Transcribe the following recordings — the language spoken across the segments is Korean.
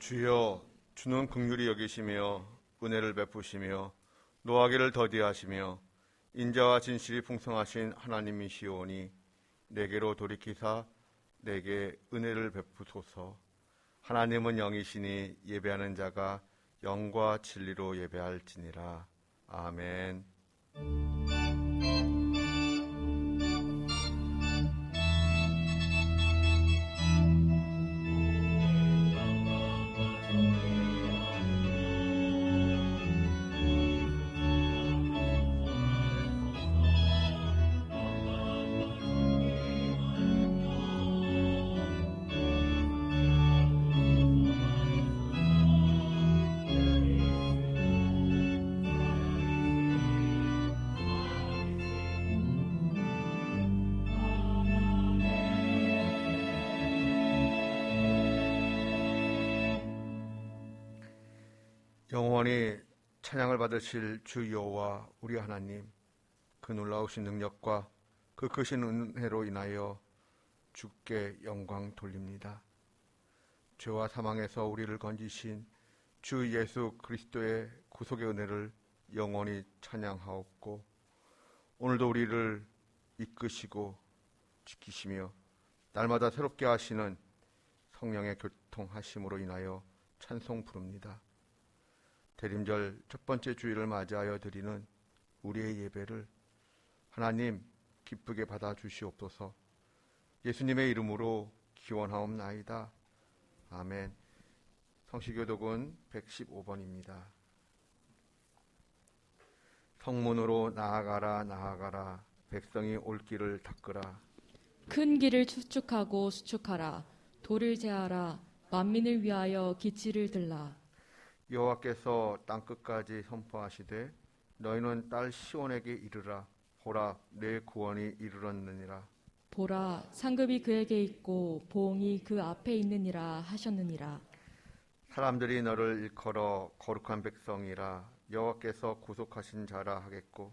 주여, 주는 긍휼히 여기시며 은혜를 베푸시며 노하기를 더디하시며 인자와 진실이 풍성하신 하나님이시오니 내게로 돌이키사 내게 은혜를 베푸소서. 하나님은 영이시니 예배하는 자가 영과 진리로 예배할지니라. 아멘. 영원히 찬양을 받으실 주 여호와 우리 하나님, 그 놀라우신 능력과 그 크신 은혜로 인하여 주께 영광 돌립니다. 죄와 사망에서 우리를 건지신 주 예수 그리스도의 구속의 은혜를 영원히 찬양하옵고, 오늘도 우리를 이끄시고 지키시며 날마다 새롭게 하시는 성령의 교통하심으로 인하여 찬송 부릅니다. 대림절 첫 번째 주일을 맞이하여 드리는 우리의 예배를 하나님 기쁘게 받아주시옵소서. 예수님의 이름으로 기원하옵나이다. 아멘. 성시교독은 115번입니다. 성문으로 나아가라 나아가라, 백성이 올 길을 닦으라. 큰 길을 수축하고 수축하라. 돌을 제하라. 만민을 위하여 기치를 들라. 여호와께서 땅끝까지 선포하시되 너희는 딸 시온에게 이르라. 보라, 내 구원이 이르렀느니라. 보라, 상급이 그에게 있고 보응이 그 앞에 있느니라 하셨느니라. 사람들이 너를 일컬어 거룩한 백성이라 여호와께서 구속하신 자라 하겠고,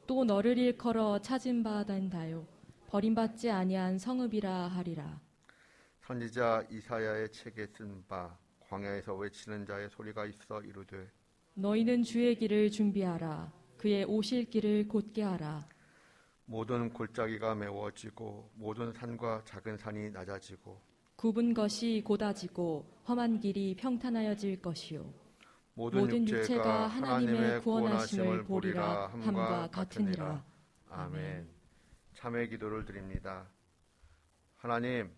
또 너를 일컬어 찾은 바 된다요 버림받지 아니한 성읍이라 하리라. 선지자 이사야의 책에 쓴 바 광야에서 외치는 자의 소리가 있어 이르되, 너희는 주의 길을 준비하라. 그의 오실 길을 곧게 하라. 모든 골짜기가 메워지고 모든 산과 작은 산이 낮아지고 굽은 것이 곧아지고 험한 길이 평탄하여질 것이요 모든 육체가 하나님의 구원하심을 보리라 함과 같으니라. 아멘. 참회 기도를 드립니다. 하나님,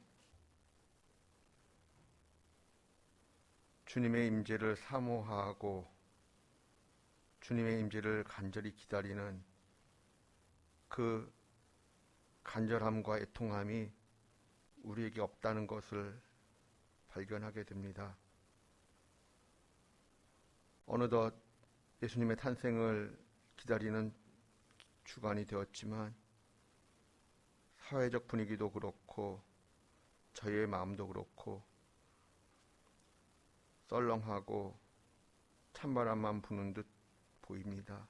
주님의 임재를 사모하고 주님의 임재를 간절히 기다리는 그 간절함과 애통함이 우리에게 없다는 것을 발견하게 됩니다. 어느덧 예수님의 탄생을 기다리는 주간이 되었지만 사회적 분위기도 그렇고 저희의 마음도 그렇고 썰렁하고 찬바람만 부는 듯 보입니다.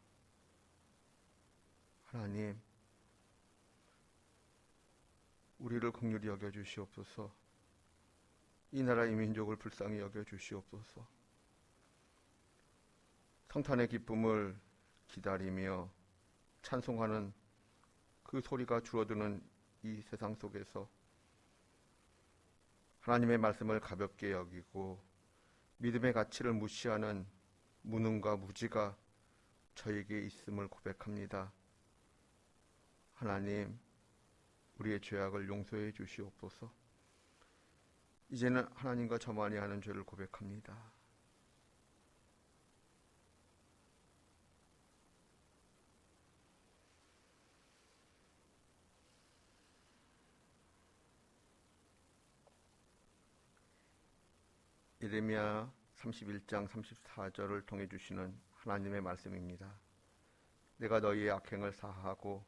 하나님, 우리를 긍휼히 여겨주시옵소서. 이 나라 이 민족을 불쌍히 여겨주시옵소서. 성탄의 기쁨을 기다리며 찬송하는 그 소리가 줄어드는 이 세상 속에서 하나님의 말씀을 가볍게 여기고 믿음의 가치를 무시하는 무능과 무지가 저에게 있음을 고백합니다. 하나님, 우리의 죄악을 용서해 주시옵소서. 이제는 하나님과 저만이 하는 죄를 고백합니다. 예레미야 31장 34절을 통해 주시는 하나님의 말씀입니다. 내가 너희의 악행을 사하고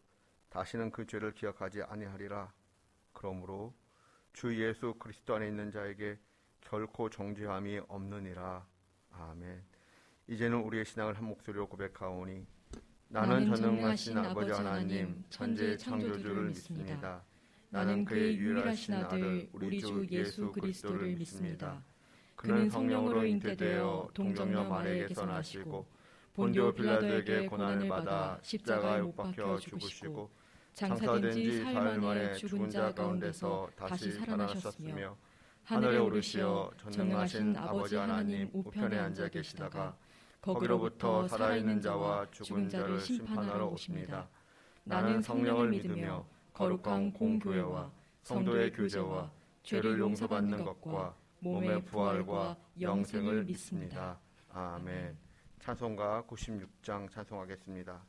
다시는 그 죄를 기억하지 아니하리라. 그러므로 주 예수 그리스도 안에 있는 자에게 결코 정죄함이 없느니라. 아멘. 이제는 우리의 신앙을 한 목소리로 고백하오니 나는 전능하신 아버지 하나님 천지의 창조주를 믿습니다. 나는 그의 유일하신 아들 우리 주 예수 그리스도를 믿습니다. 그는 성령으로 잉태되어 동정녀 마리아에게서 나시고 본디오 빌라도에게 고난을 받아 십자가에 못 박혀 죽으시고 장사된 지 사흘 만에 죽은 자 가운데서 다시 살아나셨으며 하늘에 오르시어 전능하신 아버지 하나님 우편에 앉아 계시다가 거기로부터 살아있는 자와 죽은 자를 심판하러 오십니다. 나는 성령을 믿으며 거룩한 공교회와 성도의 교제와 죄를 용서받는 것과 몸의 부활과 영생을 믿습니다. 아멘. 찬송가 96장 찬송하겠습니다.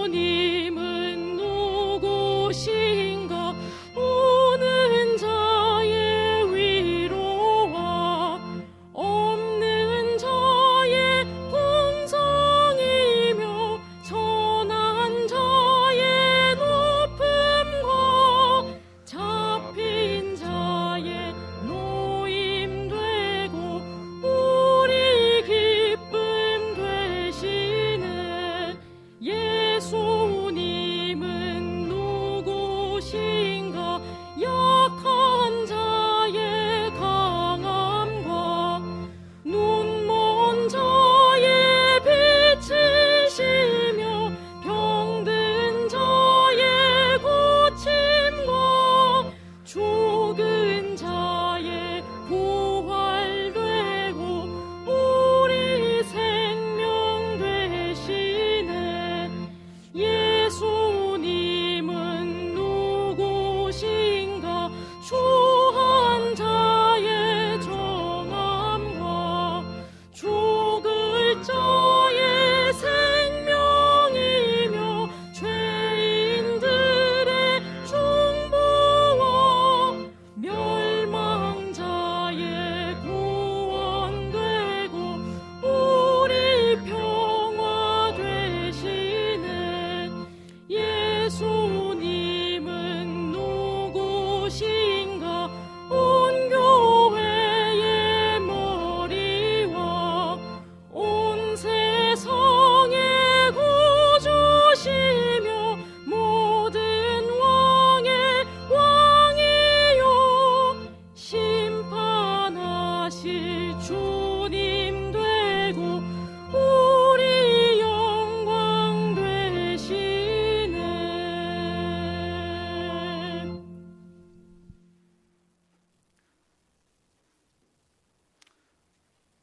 예수님은 누구신가 오는 자의 위로와 없는 자의 풍성이며 선한 자의 높음과 잡힌 자의 노임 되고 우리 기쁨 되시는 예수님은 누구신가 약한 자의 강함과 눈먼 자의 빛이시며 병든 자의 고침과 죽은 자의 부활되고 우리 생명 되시는 예수님은 누구신가 추한 자의 정함과 죽을 자의 생명이며 죄인들의 중보와 멸망자의 구원되고 우리 평화 되시는 예수님은 누구신가 온 교회의 머리와 온 세상의 구주시며 모든 왕의 왕이요 심판하실 주님 되고 우리 영광 되시는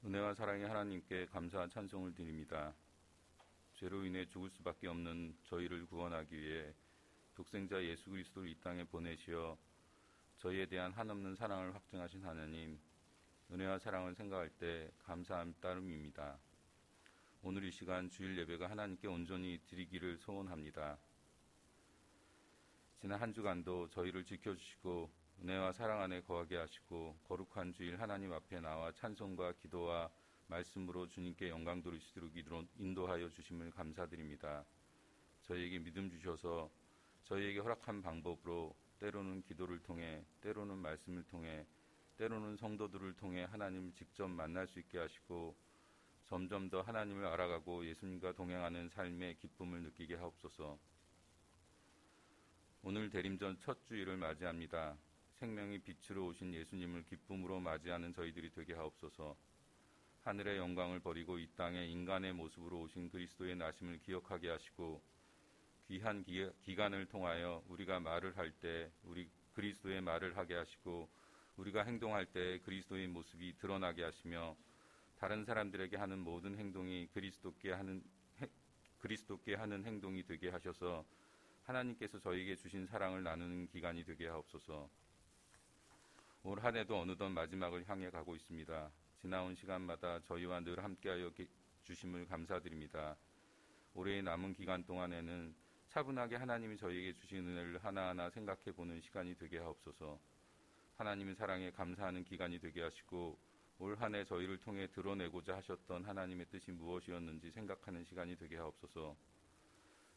은혜와 사랑의 하나님께 감사와 찬송을 드립니다. 죄로 인해 죽을 수밖에 없는 저희를 구원하기 위해 독생자 예수 그리스도를 이 땅에 보내시어 저희에 대한 한없는 사랑을 확증하신 하나님, 은혜와 사랑을 생각할 때 감사함 따름입니다. 오늘 이 시간 주일 예배가 하나님께 온전히 드리기를 소원합니다. 지난 한 주간도 저희를 지켜주시고 은혜와 사랑 안에 거하게 하시고 거룩한 주일 하나님 앞에 나와 찬송과 기도와 말씀으로 주님께 영광 돌리시도록 인도하여 주심을 감사드립니다. 저희에게 믿음 주셔서 저희에게 허락한 방법으로 때로는 기도를 통해, 때로는 말씀을 통해, 때로는 성도들을 통해 하나님을 직접 만날 수 있게 하시고 점점 더 하나님을 알아가고 예수님과 동행하는 삶의 기쁨을 느끼게 하옵소서. 오늘 대림전 첫 주일을 맞이합니다. 생명의 빛으로 오신 예수님을 기쁨으로 맞이하는 저희들이 되게 하옵소서. 하늘의 영광을 버리고 이 땅에 인간의 모습으로 오신 그리스도의 나심을 기억하게 하시고 귀한 기간을 통하여 우리가 말을 할 때 우리 그리스도의 말을 하게 하시고 우리가 행동할 때 그리스도의 모습이 드러나게 하시며 다른 사람들에게 하는 모든 행동이 그리스도께 하는 행동이 되게 하셔서 하나님께서 저희에게 주신 사랑을 나누는 기간이 되게 하옵소서. 올 한 해도 어느덧 마지막을 향해 가고 있습니다. 지나온 시간마다 저희와 늘 함께하여 주심을 감사드립니다. 올해의 남은 기간 동안에는 차분하게 하나님이 저희에게 주신 은혜를 하나하나 생각해 보는 시간이 되게 하옵소서. 하나님의 사랑에 감사하는 기간이 되게 하시고 올 한 해 저희를 통해 드러내고자 하셨던 하나님의 뜻이 무엇이었는지 생각하는 시간이 되게 하옵소서.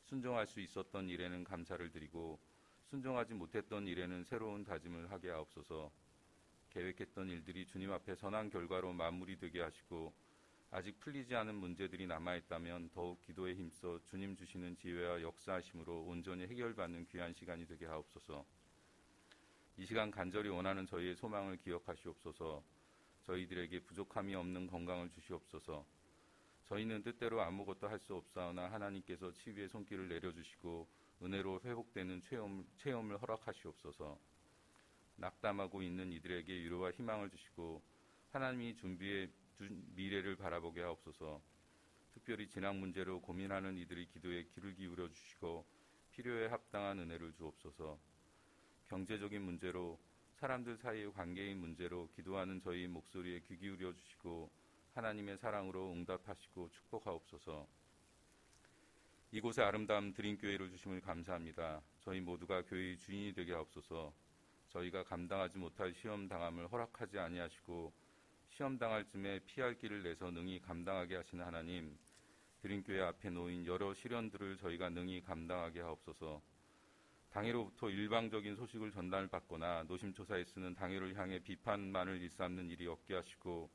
순종할 수 있었던 일에는 감사를 드리고 순종하지 못했던 일에는 새로운 다짐을 하게 하옵소서. 계획했던 일들이 주님 앞에 선한 결과로 마무리되게 하시고 아직 풀리지 않은 문제들이 남아있다면 더욱 기도에 힘써 주님 주시는 지혜와 역사하심으로 온전히 해결받는 귀한 시간이 되게 하옵소서. 이 시간 간절히 원하는 저희의 소망을 기억하시옵소서. 저희들에게 부족함이 없는 건강을 주시옵소서. 저희는 뜻대로 아무것도 할 수 없사오나 하나님께서 치유의 손길을 내려주시고 은혜로 회복되는 체험을 허락하시옵소서. 낙담하고 있는 이들에게 위로와 희망을 주시고 하나님이 준비해 준 미래를 바라보게 하옵소서. 특별히 진학 문제로 고민하는 이들의 기도에 귀를 기울여 주시고 필요에 합당한 은혜를 주옵소서. 경제적인 문제로 사람들 사이의 관계의 문제로 기도하는 저희 목소리에 귀 기울여 주시고 하나님의 사랑으로 응답하시고 축복하옵소서. 이곳에 아름다운 드림교회를 주심을 감사합니다. 저희 모두가 교회의 주인이 되게 하옵소서. 저희가 감당하지 못할 시험 당함을 허락하지 아니하시고 시험 당할 쯤에 피할 길을 내서 능히 감당하게 하시는 하나님, 드림교회 앞에 놓인 여러 시련들을 저희가 능히 감당하게 하옵소서. 당회로부터 일방적인 소식을 전달받거나 노심초사에 쓰는 당회를 향해 비판만을 일삼는 일이 없게 하시고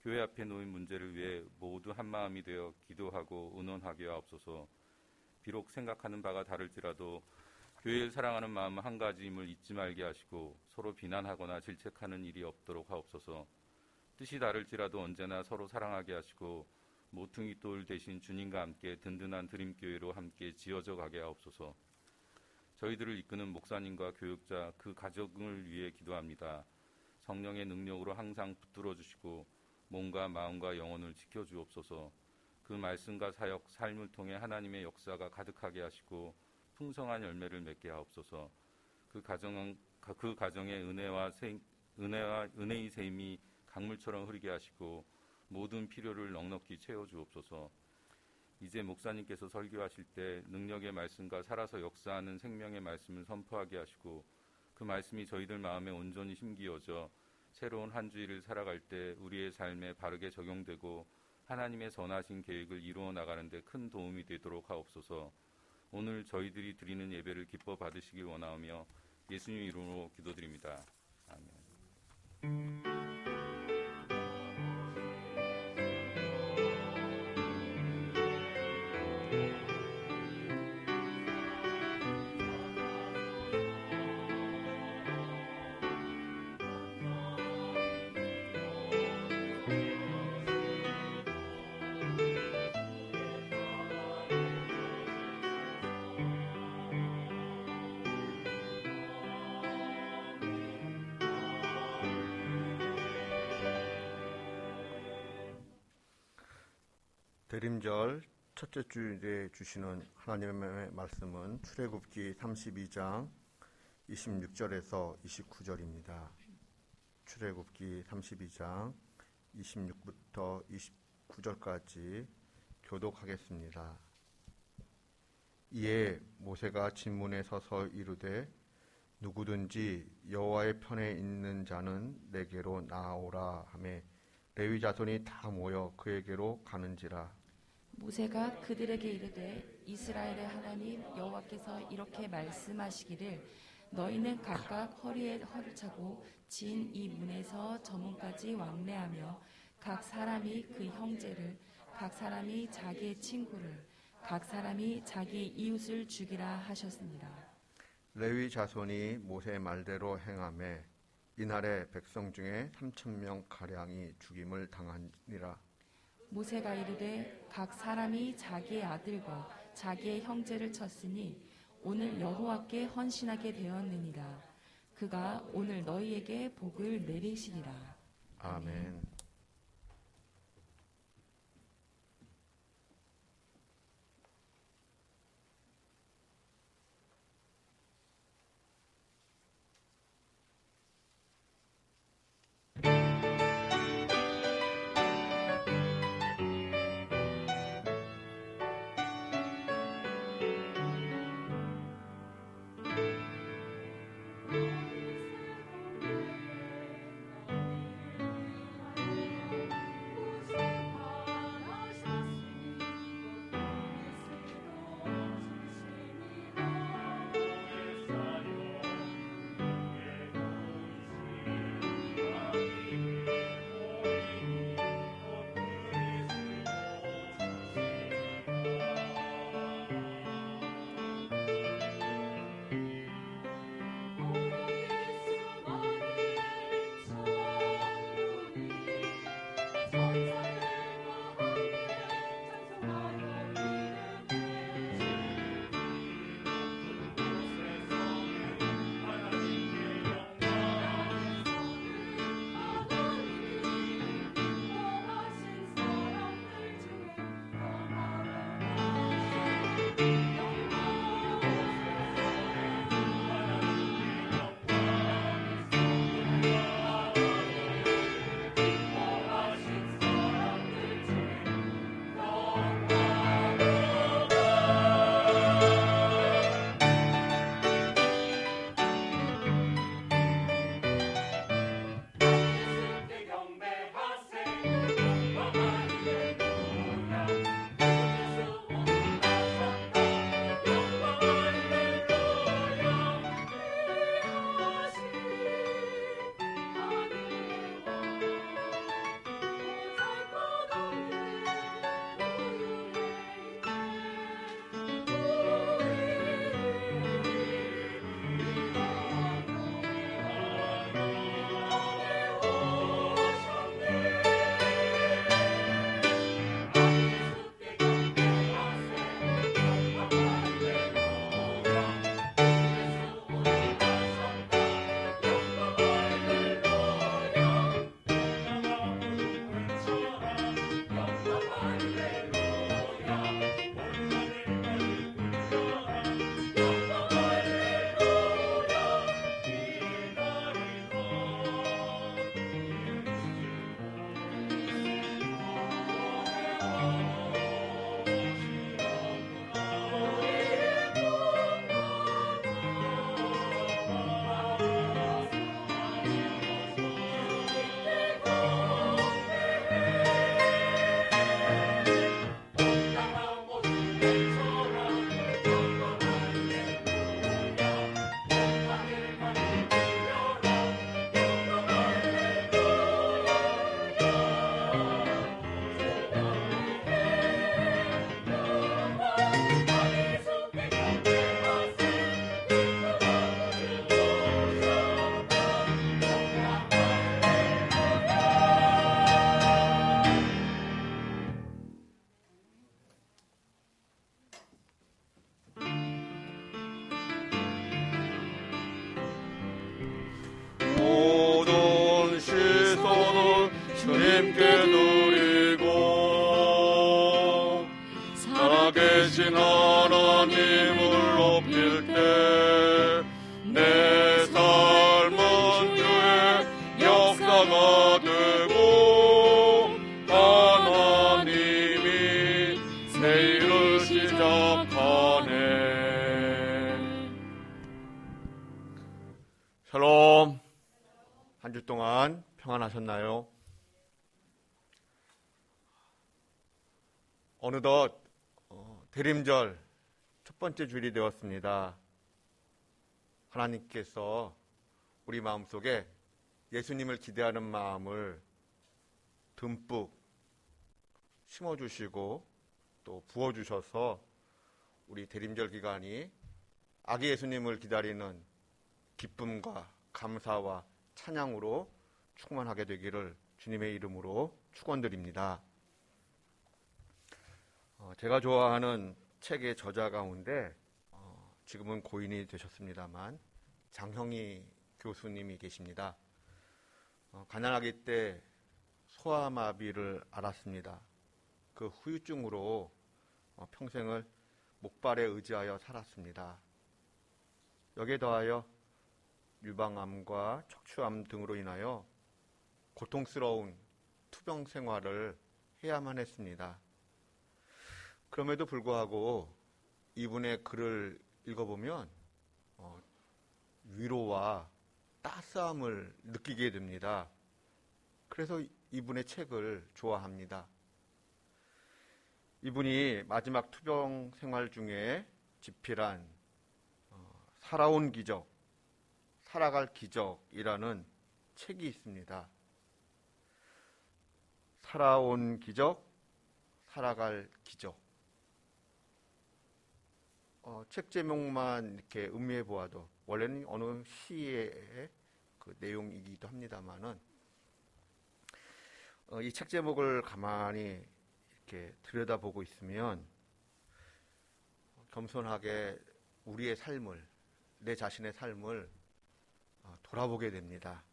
교회 앞에 놓인 문제를 위해 모두 한마음이 되어 기도하고 의논하게 하옵소서. 비록 생각하는 바가 다를지라도 교회를 사랑하는 마음 한 가지임을 잊지 말게 하시고 서로 비난하거나 질책하는 일이 없도록 하옵소서. 뜻이 다를지라도 언제나 서로 사랑하게 하시고 모퉁이 돌 대신 주님과 함께 든든한 드림교회로 함께 지어져 가게 하옵소서. 저희들을 이끄는 목사님과 교육자 그 가정을 위해 기도합니다. 성령의 능력으로 항상 붙들어 주시고 몸과 마음과 영혼을 지켜주옵소서. 그 말씀과 사역, 삶을 통해 하나님의 역사가 가득하게 하시고 풍성한 열매를 맺게 하옵소서. 그 가정의 은혜의 샘이 강물처럼 흐르게 하시고 모든 필요를 넉넉히 채워주옵소서. 이제 목사님께서 설교하실 때 능력의 말씀과 살아서 역사하는 생명의 말씀을 선포하게 하시고 그 말씀이 저희들 마음에 온전히 심기어져 새로운 한 주일을 살아갈 때 우리의 삶에 바르게 적용되고 하나님의 선하신 계획을 이루어 나가는 데 큰 도움이 되도록 하옵소서. 오늘 저희들이 드리는 예배를 기뻐 받으시길 원하오며 예수님 이름으로 기도드립니다. 아멘. 대림절 첫째 주일에 주시는 하나님의 말씀은 출애굽기 32장 26절에서 29절입니다. 출애굽기 32장 26부터 29절까지 교독하겠습니다. 이에 모세가 진문에 서서 이르되 누구든지 여호와의 편에 있는 자는 내게로 나아오라 하매 레위 자손이 다 모여 그에게로 가는지라. 모세가 그들에게 이르되 이스라엘의 하나님 여호와께서 이렇게 말씀하시기를 너희는 각각 허리에 허를 차고 진 이 문에서 저 문까지 왕래하며 각 사람이 그 형제를 각 사람이 자기의 친구를 각 사람이 자기 이웃을 죽이라 하셨습니다. 레위 자손이 모세의 말대로 행하매 이날에 백성 중에 3,000명 가량이 죽임을 당하니라. 모세가 이르되 각 사람이 자기의 아들과 자기의 형제를 쳤으니 오늘 여호와께 헌신하게 되었느니라. 그가 오늘 너희에게 복을 내리시리라. 아멘. 한 주 동안 평안하셨나요? 어느덧 대림절 첫 번째 주일이 되었습니다. 하나님께서 우리 마음속에 예수님을 기대하는 마음을 듬뿍 심어주시고 또 부어주셔서 우리 대림절 기간이 아기 예수님을 기다리는 기쁨과 감사와 찬양으로 충만하게 되기를 주님의 이름으로 축원드립니다. 제가 좋아하는 책의 저자 가운데 지금은 고인이 되셨습니다만 장형희 교수님이 계십니다. 가난하기 때 소아마비를 앓았습니다. 그 후유증으로 평생을 목발에 의지하여 살았습니다. 여기에 더하여 유방암과 척추암 등으로 인하여 고통스러운 투병 생활을 해야만 했습니다. 그럼에도 불구하고 이분의 글을 읽어보면 위로와 따스함을 느끼게 됩니다. 그래서 이분의 책을 좋아합니다. 이분이 마지막 투병 생활 중에 집필한 살아온 기적, 살아갈 기적이라는 책이 있습니다. 살아온 기적, 살아갈 기적. 책 제목만 이렇게 음미해 보아도 원래는 어느 시의 그 내용이기도 합니다만은 이 책 제목을 가만히 이렇게 들여다보고 있으면 겸손하게 우리의 삶을, 내 자신의 삶을 돌아보게 됩니다.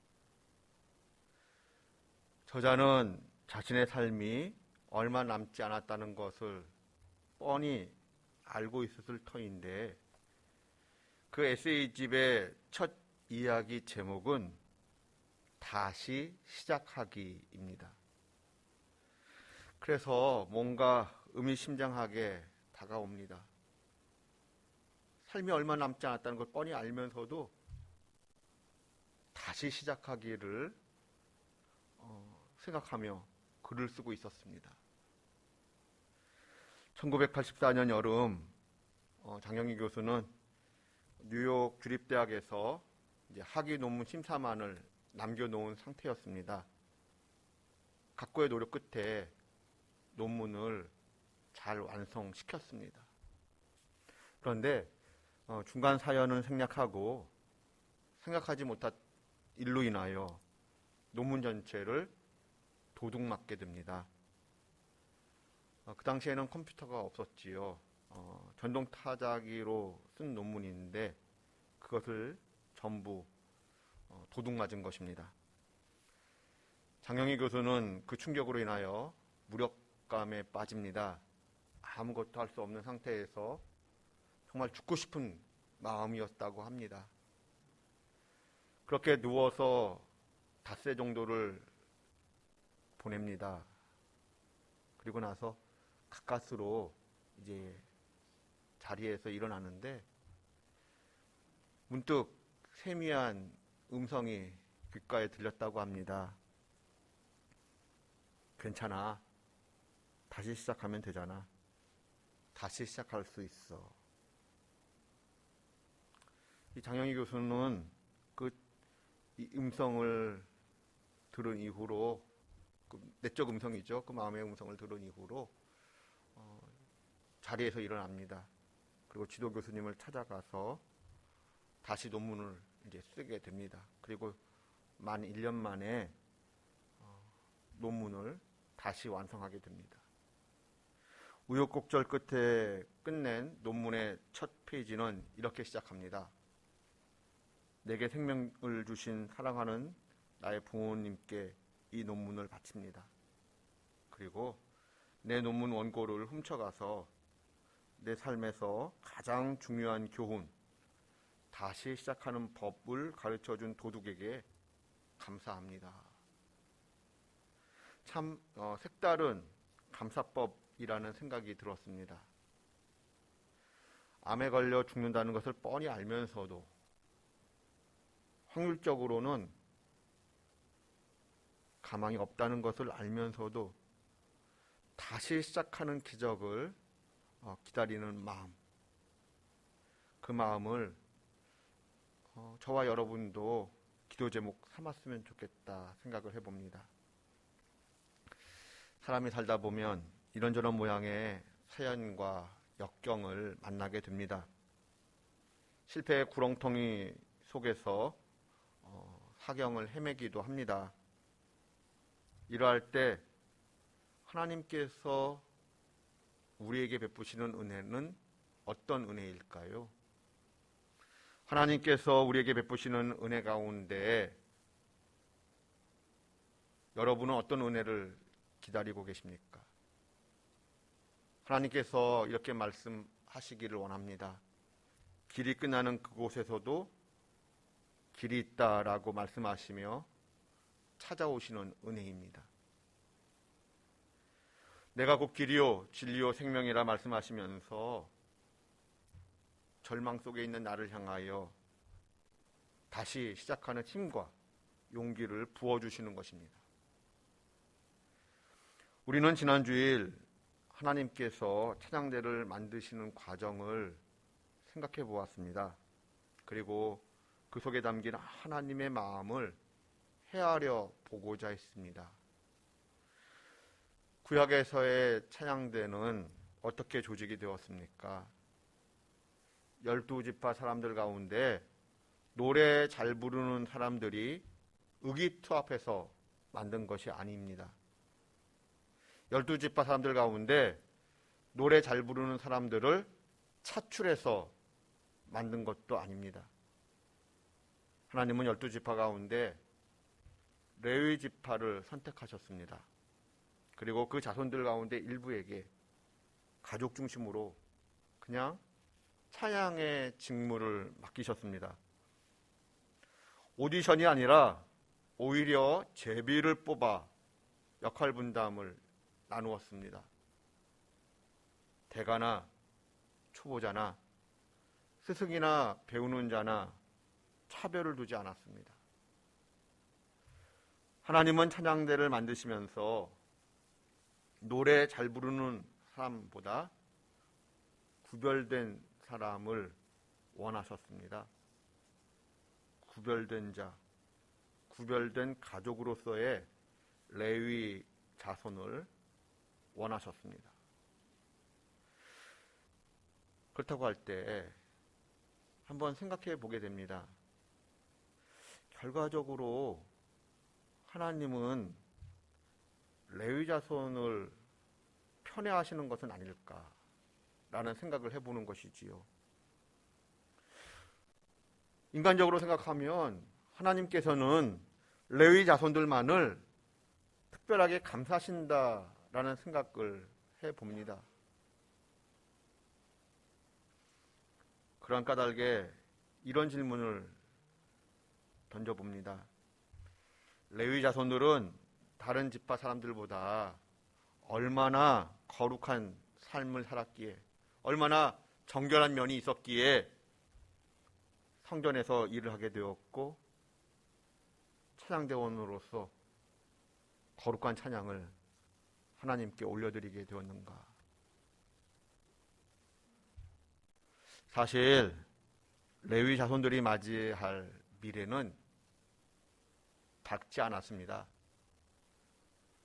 저자는 자신의 삶이 얼마 남지 않았다는 것을 뻔히 알고 있었을 터인데 그 에세이집의 첫 이야기 제목은 다시 시작하기입니다. 그래서 뭔가 의미심장하게 다가옵니다. 삶이 얼마 남지 않았다는 걸 뻔히 알면서도 다시 시작하기를 생각하며 글을 쓰고 있었습니다. 1984년 여름 장형희 교수는 뉴욕 주립대학에서 이제 학위 논문 심사만을 남겨놓은 상태였습니다. 각고의 노력 끝에 논문을 잘 완성시켰습니다. 그런데 중간 사연은 생략하고 생각하지 못한 일로 인하여 논문 전체를 도둑맞게 됩니다. 그 당시에는 컴퓨터가 없었지요. 전동 타자기로 쓴 논문인데 그것을 전부 도둑맞은 것입니다. 장형희 교수는 그 충격으로 인하여 무력감에 빠집니다. 아무것도 할 수 없는 상태에서 정말 죽고 싶은 마음이었다고 합니다. 그렇게 누워서 닷새 정도를 보냅니다. 그리고 나서 가까스로 이제 자리에서 일어나는데 문득 세미한 음성이 귓가에 들렸다고 합니다. 괜찮아. 다시 시작하면 되잖아. 다시 시작할 수 있어. 이 장형희 교수는 이 음성을 들은 이후로 내적 음성이죠. 그 마음의 음성을 들은 이후로 자리에서 일어납니다. 그리고 지도 교수님을 찾아가서 다시 논문을 이제 쓰게 됩니다. 그리고 만 1년 만에 논문을 다시 완성하게 됩니다. 우여곡절 끝에 끝낸 논문의 첫 페이지는 이렇게 시작합니다. 내게 생명을 주신 사랑하는 나의 부모님께 이 논문을 바칩니다. 그리고 내 논문 원고를 훔쳐가서 내 삶에서 가장 중요한 교훈, 다시 시작하는 법을 가르쳐준 도둑에게 감사합니다. 참 색다른 감사법이라는 생각이 들었습니다. 암에 걸려 죽는다는 것을 뻔히 알면서도 확률적으로는 가망이 없다는 것을 알면서도 다시 시작하는 기적을 기다리는 마음, 그 마음을 저와 여러분도 기도 제목 삼았으면 좋겠다 생각을 해봅니다. 사람이 살다 보면 이런저런 모양의 사연과 역경을 만나게 됩니다. 실패의 구렁텅이 속에서 사경을 헤매기도 합니다. 이러할 때 하나님께서 우리에게 베푸시는 은혜는 어떤 은혜일까요? 하나님께서 우리에게 베푸시는 은혜 가운데 여러분은 어떤 은혜를 기다리고 계십니까? 하나님께서 이렇게 말씀하시기를 원합니다. 길이 끝나는 그곳에서도 길이 있다라고 말씀하시며 찾아오시는 은혜입니다. 내가 곧 길이요 진리요 생명이라 말씀하시면서 절망 속에 있는 나를 향하여 다시 시작하는 힘과 용기를 부어주시는 것입니다. 우리는 지난 주일 하나님께서 찬양대를 만드시는 과정을 생각해 보았습니다. 그리고 그 속에 담긴 하나님의 마음을 헤아려 보고자 했습니다. 구약에서의 찬양대는 어떻게 조직이 되었습니까? 12지파 사람들 가운데 노래 잘 부르는 사람들이 의기투합해서 만든 것이 아닙니다. 12지파 사람들 가운데 노래 잘 부르는 사람들을 차출해서 만든 것도 아닙니다. 하나님은 12지파 가운데 레위 지파를 선택하셨습니다. 그리고 그 자손들 가운데 일부에게 가족 중심으로 그냥 찬양의 직무를 맡기셨습니다. 오디션이 아니라 오히려 제비를 뽑아 역할 분담을 나누었습니다. 대가나 초보자나 스승이나 배우는 자나 차별을 두지 않았습니다. 하나님은 찬양대를 만드시면서 노래 잘 부르는 사람보다 구별된 사람을 원하셨습니다. 구별된 자, 구별된 가족으로서의 레위 자손을 원하셨습니다. 그렇다고 할 때 한번 생각해 보게 됩니다. 결과적으로 하나님은 레위 자손을 편애하시는 것은 아닐까라는 생각을 해보는 것이지요. 인간적으로 생각하면 하나님께서는 레위 자손들만을 특별하게 감사하신다라는 생각을 해봅니다. 그런 까닭에 이런 질문을 던져봅니다. 레위 자손들은 다른 지파 사람들보다 얼마나 거룩한 삶을 살았기에, 얼마나 정결한 면이 있었기에 성전에서 일을 하게 되었고 찬양대원으로서 거룩한 찬양을 하나님께 올려드리게 되었는가. 사실 레위 자손들이 맞이할 미래는 밝지 않았습니다.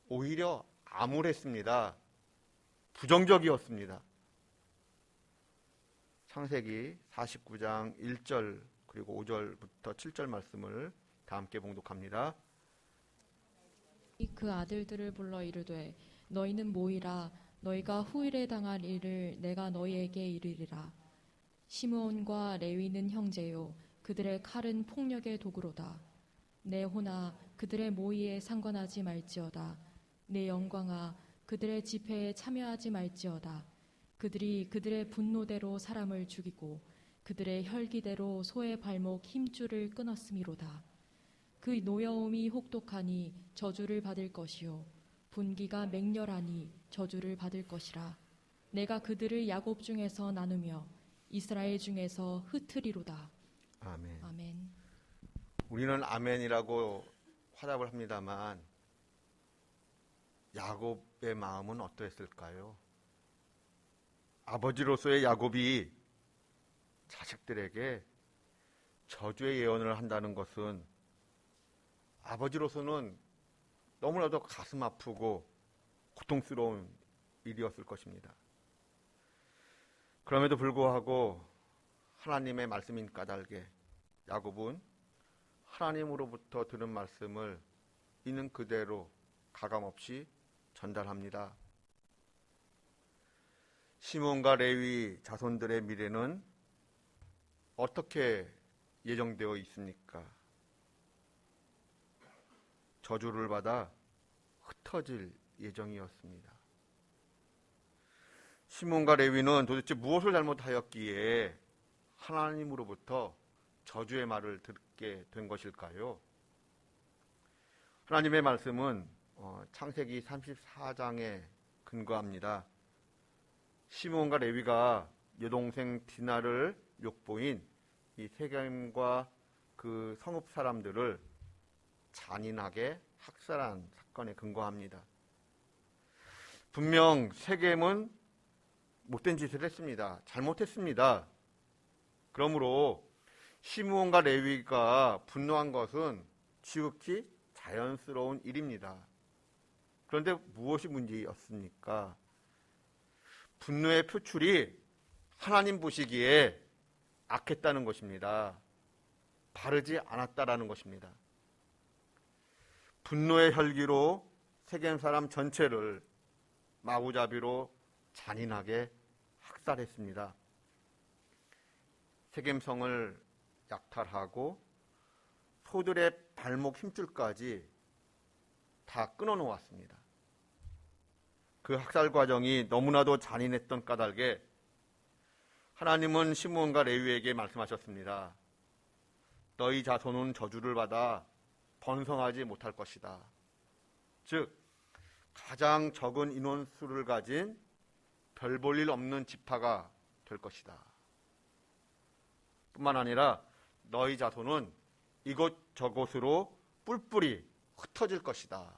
오히려 암울했습니다. 부정적이었습니다. 창세기 49장 1절 그리고 5절부터 7절 말씀을 다 함께 봉독합니다. 그 아들들을 불러 이르되 너희는 모이라. 너희가 후일에 당할 일을 내가 너희에게 이르리라. 시므온과 레위는 형제요 그들의 칼은 폭력의 도구로다. 내 호나 그들의 모의에 상관하지 말지어다. 내 영광아 그들의 집회에 참여하지 말지어다. 그들이 그들의 분노대로 사람을 죽이고 그들의 혈기대로 소의 발목 힘줄을 끊었음이로다. 그 노여움이 혹독하니 저주를 받을 것이요 분기가 맹렬하니 저주를 받을 것이라. 내가 그들을 야곱 중에서 나누며 이스라엘 중에서 흩으리로다. 아멘. 아멘. 우리는 아멘이라고 화답을 합니다만 야곱의 마음은 어떠했을까요? 아버지로서의 야곱이 자식들에게 저주의 예언을 한다는 것은 아버지로서는 너무나도 가슴 아프고 고통스러운 일이었을 것입니다. 그럼에도 불구하고 하나님의 말씀인 까닭에 야곱은 하나님으로부터 들은 말씀을 있는 그대로 가감없이 전달합니다. 시몬과 레위 자손들의 미래는 어떻게 예정되어 있습니까? 저주를 받아 흩어질 예정이었습니다. 시몬과 레위는 도대체 무엇을 잘못하였기에 하나님으로부터 저주의 말을 듣게 된 것일까요? 하나님의 말씀은 창세기 34장에 근거합니다. 시몬과 레위가 여동생 디나를 욕보인 이 세겜과 그 성읍 사람들을 잔인하게 학살한 사건에 근거합니다. 분명 세겜은 못된 짓을 했습니다. 잘못했습니다. 그러므로 시므온과 레위가 분노한 것은 지극히 자연스러운 일입니다. 그런데 무엇이 문제였습니까? 분노의 표출이 하나님 보시기에 악했다는 것입니다. 바르지 않았다라는 것입니다. 분노의 혈기로 세겜 사람 전체를 마구잡이로 잔인하게 학살했습니다. 세겜성을 약탈하고 소들의 발목 힘줄까지 다 끊어놓았습니다. 그 학살 과정이 너무나도 잔인했던 까닭에 하나님은 시므온과 레위에게 말씀하셨습니다. 너희 자손은 저주를 받아 번성하지 못할 것이다. 즉 가장 적은 인원수를 가진 별 볼 일 없는 지파가 될 것이다. 뿐만 아니라 너희 자손은 이곳저곳으로 뿔뿔이 흩어질 것이다.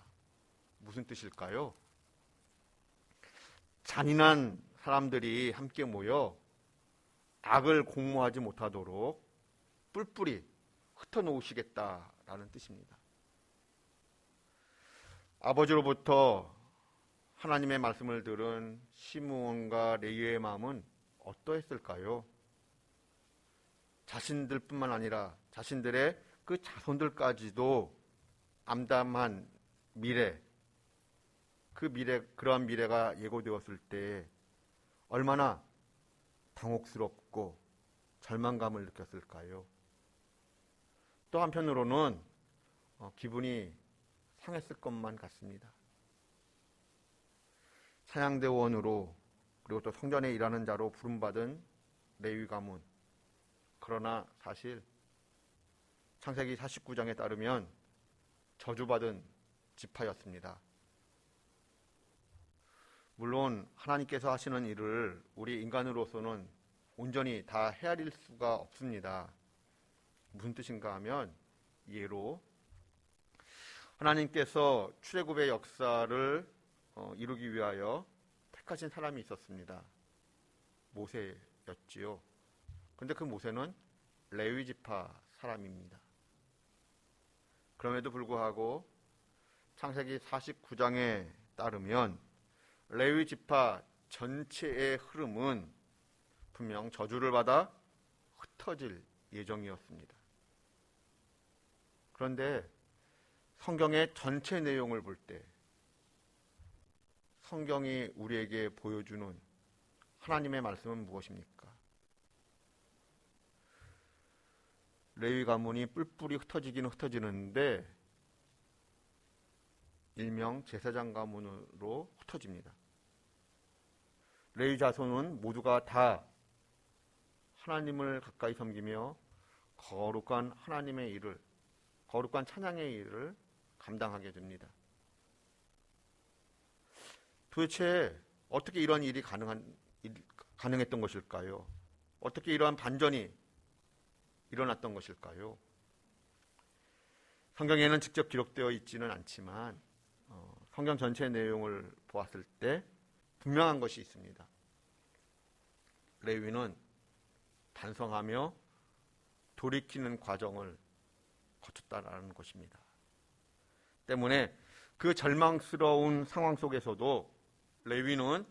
무슨 뜻일까요? 잔인한 사람들이 함께 모여 악을 공모하지 못하도록 뿔뿔이 흩어놓으시겠다라는 뜻입니다. 아버지로부터 하나님의 말씀을 들은 시므온과 레위의 마음은 어떠했을까요? 자신들뿐만 아니라 자신들의 그 자손들까지도 암담한 미래, 그러한 미래가 예고되었을 때 얼마나 당혹스럽고 절망감을 느꼈을까요? 또 한편으로는 기분이 상했을 것만 같습니다. 사양대원으로 그리고 또 성전에 일하는 자로 부름받은 레위 가문. 그러나 사실 창세기 49장에 따르면 저주받은 지파였습니다. 물론 하나님께서 하시는 일을 우리 인간으로서는 온전히 다 헤아릴 수가 없습니다. 무슨 뜻인가 하면 예로 하나님께서 출애굽의 역사를 이루기 위하여 택하신 사람이 있었습니다. 모세였지요. 그런데 그 모세는 레위 지파 사람입니다. 그럼에도 불구하고 창세기 49장에 따르면 레위 지파 전체의 흐름은 분명 저주를 받아 흩어질 예정이었습니다. 그런데 성경의 전체 내용을 볼 때 성경이 우리에게 보여주는 하나님의 말씀은 무엇입니까? 레위 가문이 뿔뿔이 흩어지기는 흩어지는데 일명 제사장 가문으로 흩어집니다. 레위 자손은 모두가 다 하나님을 가까이 섬기며 거룩한 하나님의 일을, 거룩한 찬양의 일을 감당하게 됩니다. 도대체 어떻게 이런 일이 가능했던 것일까요? 어떻게 이러한 반전이 일어났던 것일까요? 성경에는 직접 기록되어 있지는 않지만 성경 전체 내용을 보았을 때 분명한 것이 있습니다. 레위는 반성하며 돌이키는 과정을 거쳤다라는 것입니다. 때문에 그 절망스러운 상황 속에서도 레위는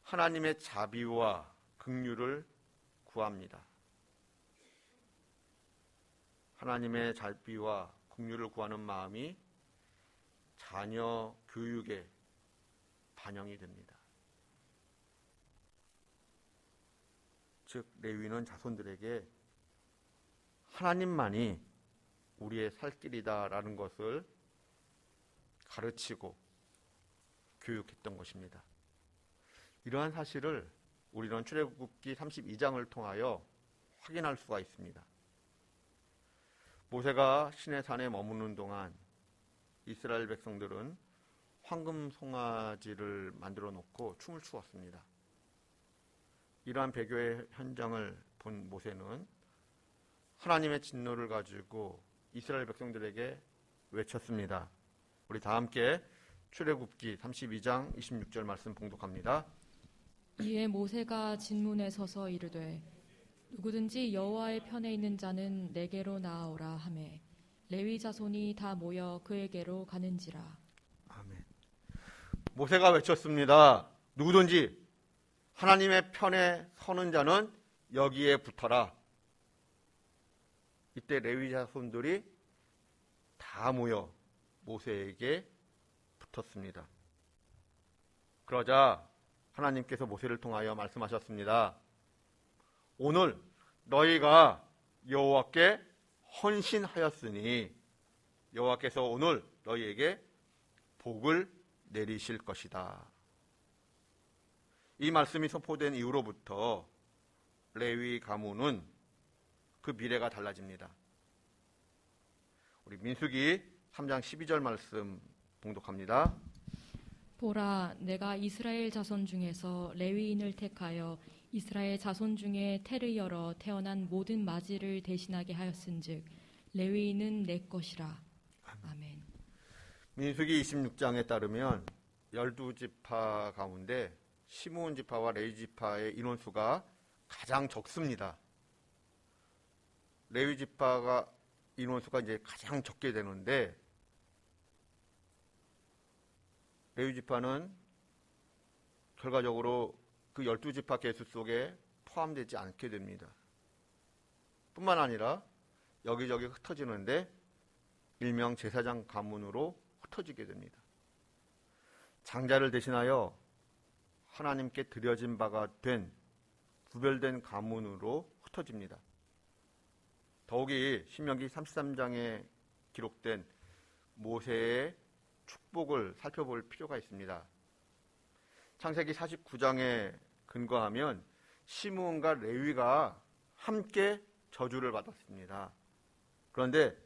하나님의 자비와 긍휼을 구합니다. 하나님의 자비와 긍휼을 구하는 마음이 자녀 교육에 반영이 됩니다. 즉 레위는 자손들에게 하나님만이 우리의 살 길이다라는 것을 가르치고 교육했던 것입니다. 이러한 사실을 우리는 출애굽기 32장을 통하여 확인할 수가 있습니다. 모세가 시내산에 머무는 동안 이스라엘 백성들은 황금 송아지를 만들어 놓고 춤을 추었습니다. 이러한 배교의 현장을 본 모세는 하나님의 진노를 가지고 이스라엘 백성들에게 외쳤습니다. 우리 다 함께 출애굽기 32장 26절 말씀 봉독합니다. 이에 모세가 진문에 서서 이르되 누구든지 여호와의 편에 있는 자는 내게로 나아오라 하매 레위 자손이 다 모여 그에게로 가는지라. 아멘. 모세가 외쳤습니다. 누구든지 하나님의 편에 서는 자는 여기에 붙어라. 이때 레위 자손들이 다 모여 모세에게 붙었습니다. 그러자 하나님께서 모세를 통하여 말씀하셨습니다. 오늘 너희가 여호와께 헌신하였으니 여호와께서 오늘 너희에게 복을 내리실 것이다. 이 말씀이 선포된 이후로부터 레위 가문은 그 미래가 달라집니다. 우리 민수기 3장 12절 말씀 봉독합니다. 보라, 내가 이스라엘 자손 중에서 레위인을 택하여 이스라엘 자손 중에 태를 열어 태어난 모든 마지를 대신하게 하였은즉 레위인은 내 것이라. 아멘. 민수기 26장에 따르면 12지파 가운데 시므온 지파와 레위 지파의 인원수가 가장 적습니다. 레위 지파가 인원수가 이제 가장 적게 되는데 레위 지파는 결과적으로 그 12지파 계수 속에 포함되지 않게 됩니다. 뿐만 아니라 여기저기 흩어지는데 일명 제사장 가문으로 흩어지게 됩니다. 장자를 대신하여 하나님께 드려진 바가 된 구별된 가문으로 흩어집니다. 더욱이 신명기 33장에 기록된 모세의 축복을 살펴볼 필요가 있습니다. 창세기 49장에 근거하면 시므온과 레위가 함께 저주를 받았습니다. 그런데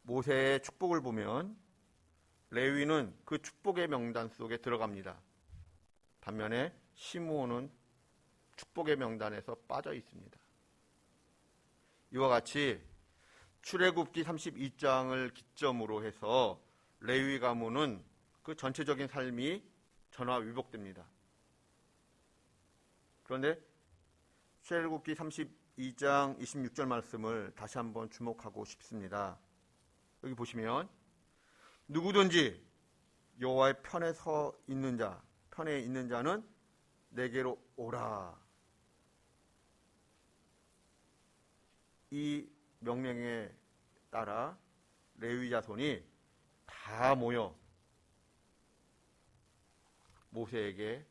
모세의 축복을 보면 레위는 그 축복의 명단 속에 들어갑니다. 반면에 시므온은 축복의 명단에서 빠져 있습니다. 이와 같이 출애굽기 32장을 기점으로 해서 레위 가문은 그 전체적인 삶이 전화위복됩니다. 그런데 출애굽기 32장 26절 말씀을 다시 한번 주목하고 싶습니다. 여기 보시면 누구든지 여호와의 편에 서 있는 자, 편에 있는 자는 내게로 오라. 이 명령에 따라 레위 자손이 다 모여 모세에게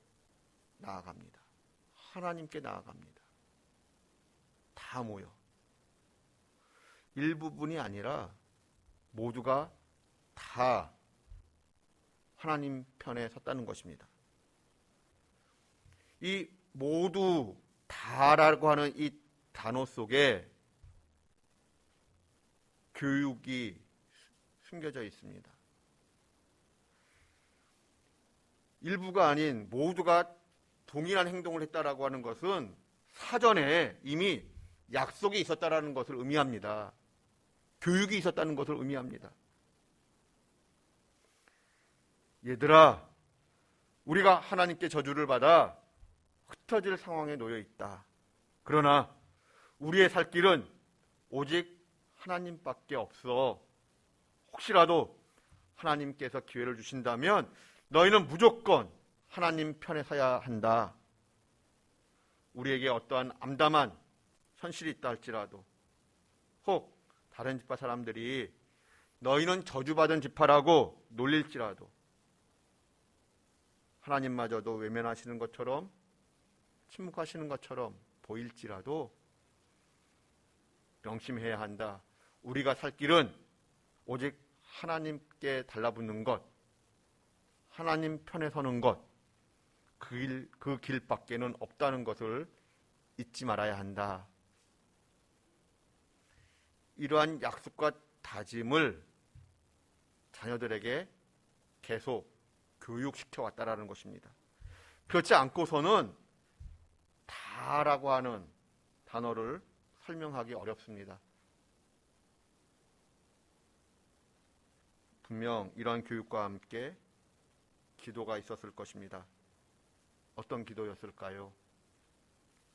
나아갑니다. 하나님께 나아갑니다. 다 모여. 일부분이 아니라 모두가 다 하나님 편에 섰다는 것입니다. 이 모두 다라고 하는 이 단어 속에 교육이 숨겨져 있습니다. 일부가 아닌 모두가 동일한 행동을 했다라고 하는 것은 사전에 이미 약속이 있었다라는 것을 의미합니다. 교육이 있었다는 것을 의미합니다. 얘들아, 우리가 하나님께 저주를 받아 흩어질 상황에 놓여 있다. 그러나 우리의 살 길은 오직 하나님밖에 없어. 혹시라도 하나님께서 기회를 주신다면 너희는 무조건 하나님 편에 서야 한다. 우리에게 어떠한 암담한 현실이 있다 할지라도, 혹 다른 지파 사람들이 너희는 저주받은 지파라고 놀릴지라도, 하나님마저도 외면하시는 것처럼, 침묵하시는 것처럼 보일지라도 명심해야 한다. 우리가 살 길은 오직 하나님께 달라붙는 것, 하나님 편에 서는 것, 그 길밖에는 없다는 것을 잊지 말아야 한다. 이러한 약속과 다짐을 자녀들에게 계속 교육시켜 왔다라는 것입니다. 그렇지 않고서는 다라고 하는 단어를 설명하기 어렵습니다. 분명 이러한 교육과 함께 기도가 있었을 것입니다. 어떤 기도였을까요?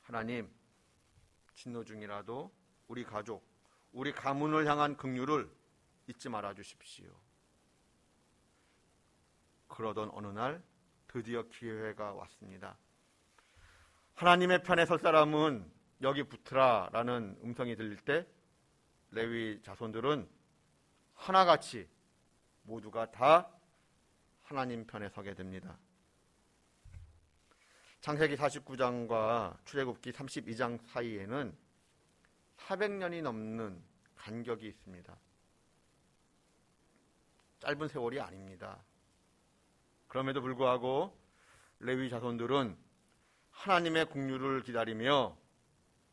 하나님, 진노 중이라도 우리 가족, 우리 가문을 향한 긍휼을 잊지 말아 주십시오. 그러던 어느 날 드디어 기회가 왔습니다. 하나님의 편에 설 사람은 여기 붙으라 라는 음성이 들릴 때 레위 자손들은 하나같이 모두가 다 하나님 편에 서게 됩니다. 창세기 49장과 출애굽기 32장 사이에는 400년이 넘는 간격이 있습니다. 짧은 세월이 아닙니다. 그럼에도 불구하고 레위 자손들은 하나님의 긍휼을 기다리며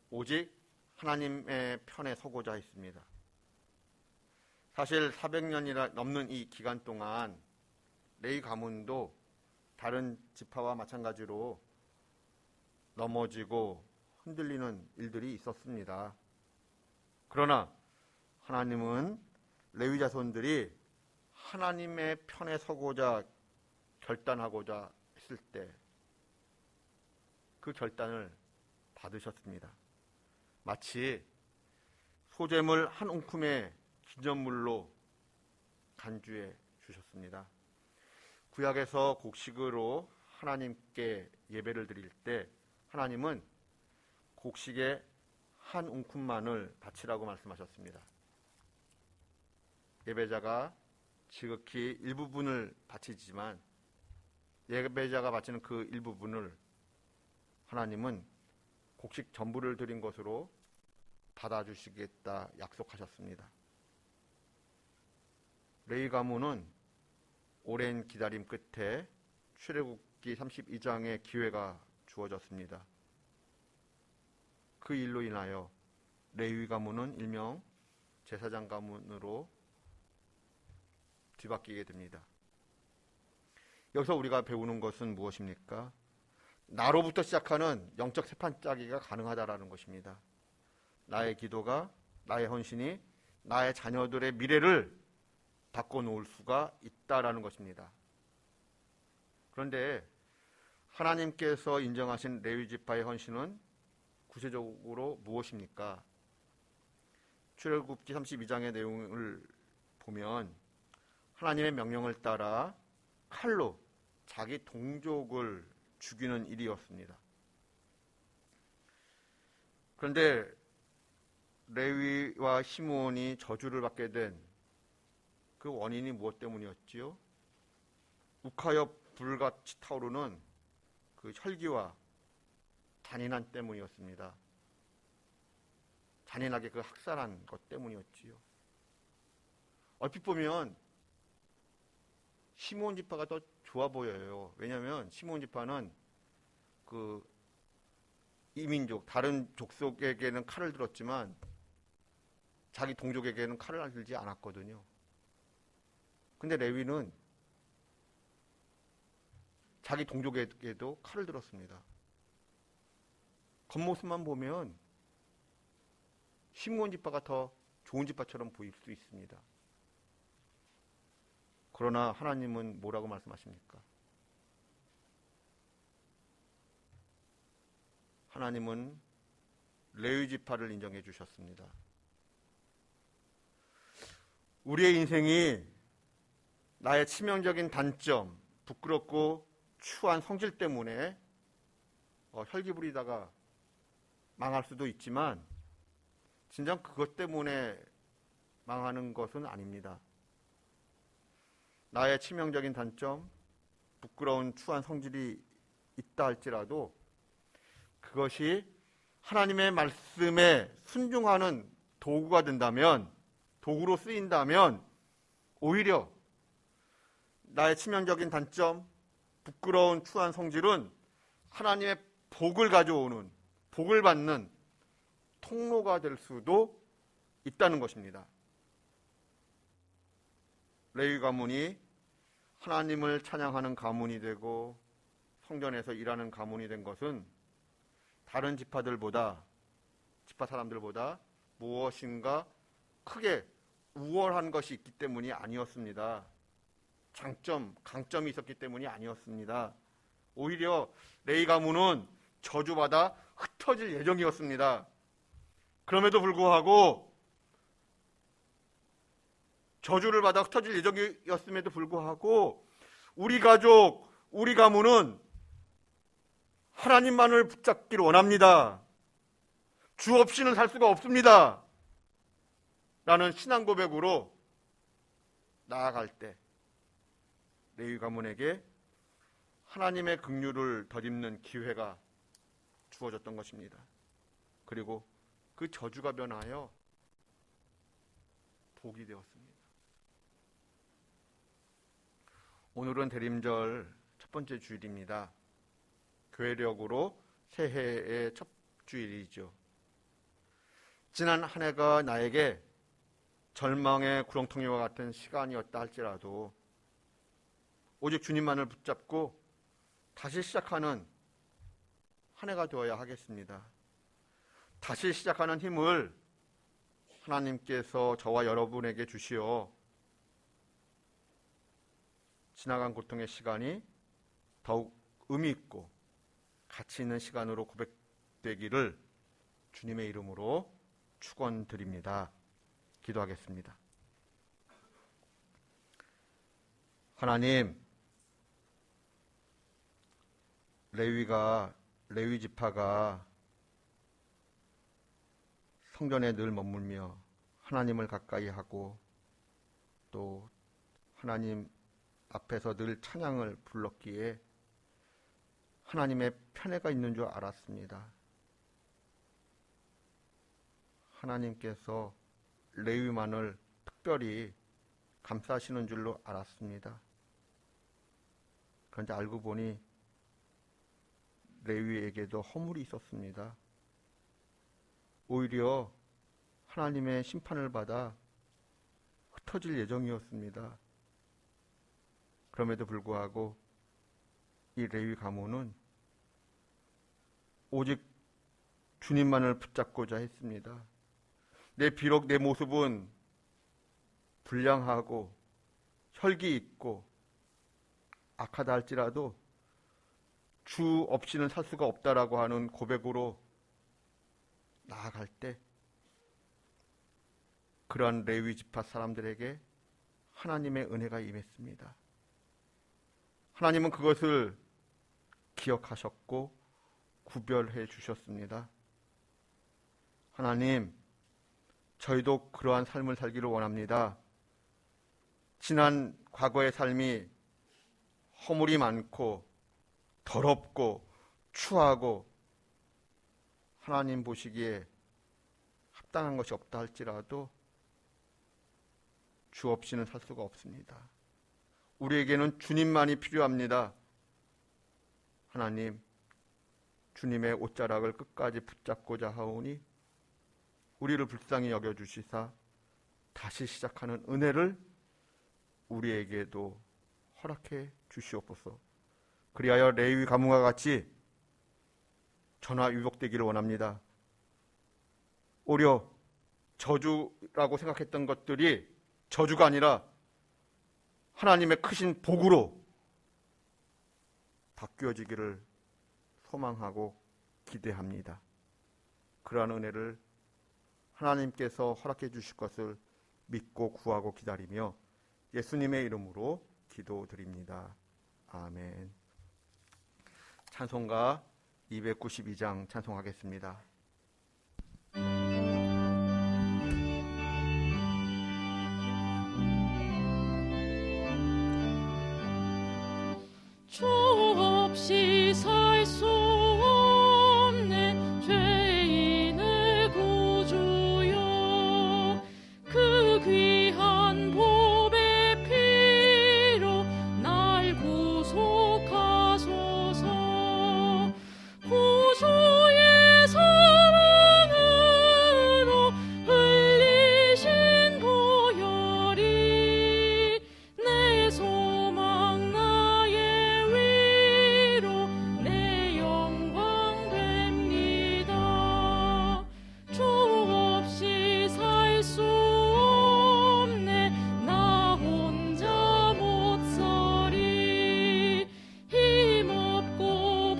오직 하나님의 편에 서고자 했습니다. 사실 400년이나 넘는 이 기간 동안 레위 가문도 다른 지파와 마찬가지로 넘어지고 흔들리는 일들이 있었습니다. 그러나 하나님은 레위 자손들이 하나님의 편에 서고자 결단하고자 했을 때 그 결단을 받으셨습니다. 마치 소재물 한 움큼의 기념물로 간주해 주셨습니다. 구약에서 곡식으로 하나님께 예배를 드릴 때 하나님은 곡식의 한 움큼만을 바치라고 말씀하셨습니다. 예배자가 지극히 일부분을 바치지만 예배자가 바치는 그 일부분을 하나님은 곡식 전부를 드린 것으로 받아주시겠다 약속하셨습니다. 레위 가문은 오랜 기다림 끝에 출애굽기 32장의 기회가 주어졌습니다. 그 일로 인하여 레위 가문은 일명 제사장 가문으로 뒤바뀌게 됩니다. 여기서 우리가 배우는 것은 무엇입니까? 나로부터 시작하는 영적 세판짜기가 가능하다라는 것입니다. 나의 기도가, 나의 헌신이 나의 자녀들의 미래를 바꿔놓을 수가 있다라는 것입니다. 그런데 하나님께서 인정하신 레위 지파의 헌신은 구체적으로 무엇입니까? 출애굽기 32장의 내용을 보면 하나님의 명령을 따라 칼로 자기 동족을 죽이는 일이었습니다. 그런데 레위와 시므온이 저주를 받게 된 그 원인이 무엇 때문이었지요? 욱하여 불같이 타오르는 그 혈기와 잔인한 때문이었습니다. 잔인하게 그 학살한 것 때문이었지요. 얼핏 보면 시므온 지파가 더 좋아 보여요. 왜냐하면 시므온 지파는 그 이민족, 다른 족속에게는 칼을 들었지만 자기 동족에게는 칼을 들지 않았거든요. 근데 레위는 자기 동족에게도 칼을 들었습니다. 겉모습만 보면 시므온 지파가 더 좋은 지파처럼 보일 수 있습니다. 그러나 하나님은 뭐라고 말씀하십니까? 하나님은 레위 지파를 인정해 주셨습니다. 우리의 인생이 나의 치명적인 단점, 부끄럽고 추한 성질 때문에 혈기 부리다가 망할 수도 있지만 진정 그것 때문에 망하는 것은 아닙니다. 나의 치명적인 단점, 부끄러운 추한 성질이 있다 할지라도 그것이 하나님의 말씀에 순종하는 도구가 된다면, 도구로 쓰인다면 오히려 나의 치명적인 단점, 부끄러운 추한 성질은 하나님의 복을 가져오는, 복을 받는 통로가 될 수도 있다는 것입니다. 레위 가문이 하나님을 찬양하는 가문이 되고 성전에서 일하는 가문이 된 것은 다른 지파 사람들보다 무엇인가 크게 우월한 것이 있기 때문이 아니었습니다. 강점이 있었기 때문이 아니었습니다. 오히려 레위 가문은 저주받아 흩어질 예정이었습니다. 그럼에도 불구하고 저주를 받아 흩어질 예정이었음에도 불구하고 우리 가족, 우리 가문은 하나님만을 붙잡기를 원합니다. 주 없이는 살 수가 없습니다. 라는 신앙 고백으로 나아갈 때 레위 가문에게 하나님의 긍휼을 덧입는 기회가 주어졌던 것입니다. 그리고 그 저주가 변하여 복이 되었습니다. 오늘은 대림절 첫 번째 주일입니다. 교회력으로 새해의 첫 주일이죠. 지난 한 해가 나에게 절망의 구렁텅이와 같은 시간이었다 할지라도 오직 주님만을 붙잡고 다시 시작하는 한 해가 되어야 하겠습니다. 다시 시작하는 힘을 하나님께서 저와 여러분에게 주시어 지나간 고통의 시간이 더욱 의미 있고 가치 있는 시간으로 고백되기를 주님의 이름으로 축원드립니다. 기도하겠습니다. 하나님, 레위 지파가 성전에 늘 머물며 하나님을 가까이 하고 또 하나님 앞에서 늘 찬양을 불렀기에 하나님의 편애가 있는 줄 알았습니다. 하나님께서 레위만을 특별히 감싸시는 줄로 알았습니다. 그런데 알고 보니 레위에게도 허물이 있었습니다. 오히려 하나님의 심판을 받아 흩어질 예정이었습니다. 그럼에도 불구하고 이 레위 가문은 오직 주님만을 붙잡고자 했습니다. 비록 내 모습은 불량하고 혈기 있고 악하다 할지라도 주 없이는 살 수가 없다라고 하는 고백으로 나아갈 때 그러한 레위 지파 사람들에게 하나님의 은혜가 임했습니다. 하나님은 그것을 기억하셨고 구별해 주셨습니다. 하나님, 저희도 그러한 삶을 살기를 원합니다. 지난 과거의 삶이 허물이 많고 더럽고 추하고 하나님 보시기에 합당한 것이 없다 할지라도 주 없이는 살 수가 없습니다. 우리에게는 주님만이 필요합니다. 하나님, 주님의 옷자락을 끝까지 붙잡고자 하오니 우리를 불쌍히 여겨주시사 다시 시작하는 은혜를 우리에게도 허락해 주시옵소서. 그리하여 레위 가문과 같이 전화위복되기를 원합니다. 오히려 저주라고 생각했던 것들이 저주가 아니라 하나님의 크신 복으로 바뀌어지기를 소망하고 기대합니다. 그러한 은혜를 하나님께서 허락해 주실 것을 믿고 구하고 기다리며 예수님의 이름으로 기도드립니다. 아멘. 찬송가 292장 찬송하겠습니다. 주 없이 살 수 없는 죄인의 구주여, 그 귀한 보배 피로 날 구속하소서. 구주의 사랑으로 흘리신 보혈이 내 소망 나의 위로 내 영광 됩니다. 주 없이 살 수 없네 나 혼자 못 살이. 힘없고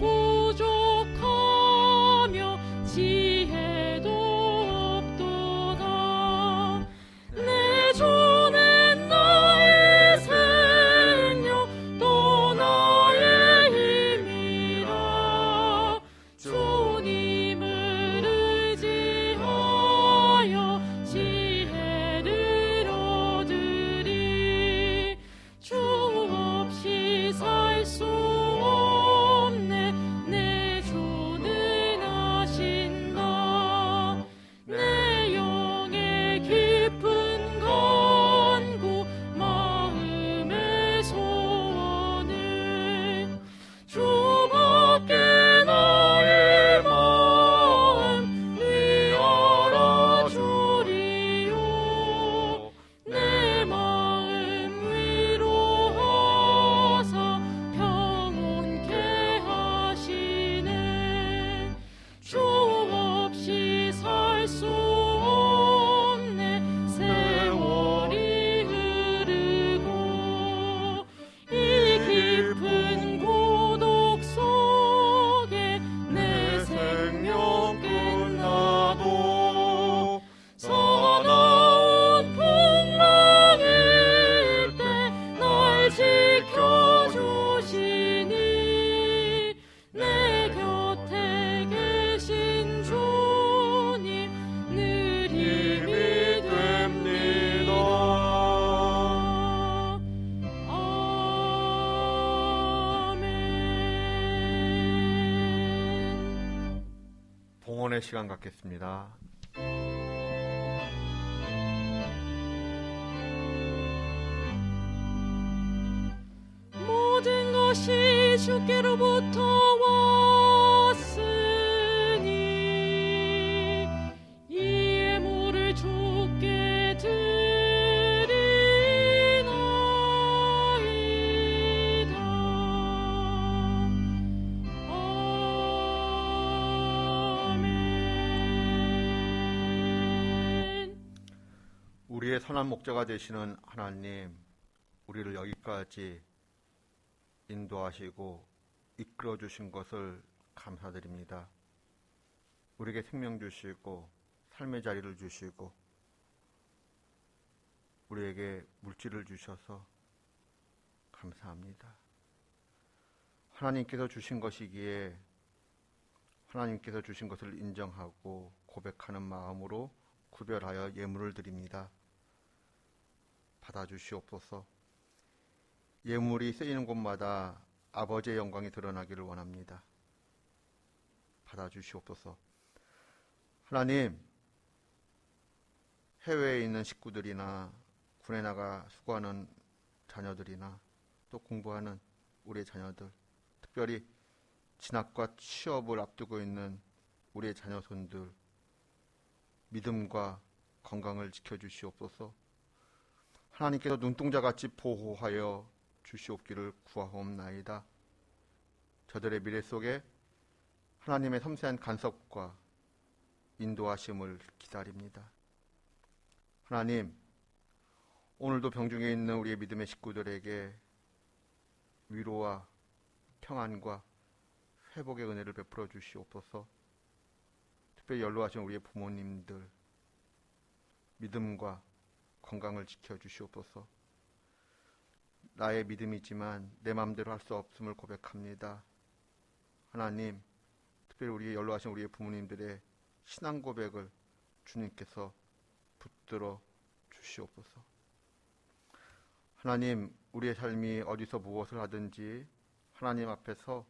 부족하며 지혜도 없도다. 내 주는 나의 생명 또 나의 힘이라. 주님을 의지하여 지혜를 얻으리. 주 없이 살 수 없네 내 주는 아신다. 내 영의 깊은 간구 마음의 소원을 주밖에 나의 마음 네 알아주리요. 내 마음 위로하사 평온케 하시네. 주 없이 살 수 없네 세월이 흐르고 이 깊은 고독 속에 내 생명 끝나도 사나운 풍랑일 때 날 지켜주시니. 내 곁에 계신 주님 늘 힘이 됩니다. 아멘. 봉헌의 시간 갖겠습니다. 모든 것이 주께로부터 왔으니 이 예물을 주께 드리나이다. 아멘. 우리의 선한 목자가 되시는 하나님, 우리를 여기까지 인도하시고 이끌어 주신 것을 감사드립니다. 우리에게 생명 주시고 삶의 자리를 주시고 우리에게 물질을 주셔서 감사합니다. 하나님께서 주신 것이기에 하나님께서 주신 것을 인정하고 고백하는 마음으로 구별하여 예물을 드립니다. 받아주시옵소서. 예물이 쓰이는 곳마다 아버지의 영광이 드러나기를 원합니다. 받아주시옵소서. 하나님, 해외에 있는 식구들이나 군에 나가 수고하는 자녀들이나 또 공부하는 우리의 자녀들, 특별히 진학과 취업을 앞두고 있는 우리의 자녀손들, 믿음과 건강을 지켜주시옵소서. 하나님께서 눈동자같이 보호하여 주시옵기를 구하옵나이다. 저들의 미래 속에 하나님의 섬세한 간섭과 인도하심을 기다립니다. 하나님, 오늘도 병중에 있는 우리의 믿음의 식구들에게 위로와 평안과 회복의 은혜를 베풀어 주시옵소서. 특별히 연로하신 우리의 부모님들 믿음과 건강을 지켜 주시옵소서. 나의 믿음이지만 내 마음대로 할 수 없음을 고백합니다. 하나님, 특별히 우리 연로하신 우리의 부모님들의 신앙 고백을 주님께서 붙들어 주시옵소서. 하나님, 우리의 삶이 어디서 무엇을 하든지 하나님 앞에서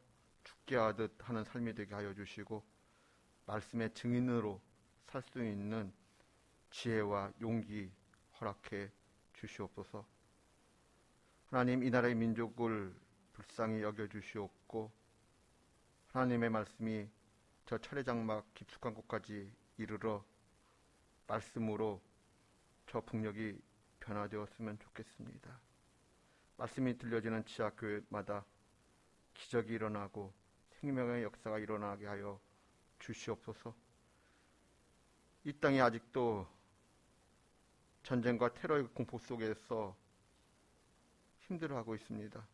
죽게 하듯 하는 삶이 되게 하여 주시고 말씀의 증인으로 살 수 있는 지혜와 용기 허락해 주시옵소서. 하나님, 이 나라의 민족을 불쌍히 여겨주시옵고 하나님의 말씀이 저 철회장막 깊숙한 곳까지 이르러 말씀으로 저 북녘이 변화되었으면 좋겠습니다. 말씀이 들려지는 지하교회마다 기적이 일어나고 생명의 역사가 일어나게 하여 주시옵소서. 이 땅이 아직도 전쟁과 테러의 공포 속에서 힘들어하고 있습니다.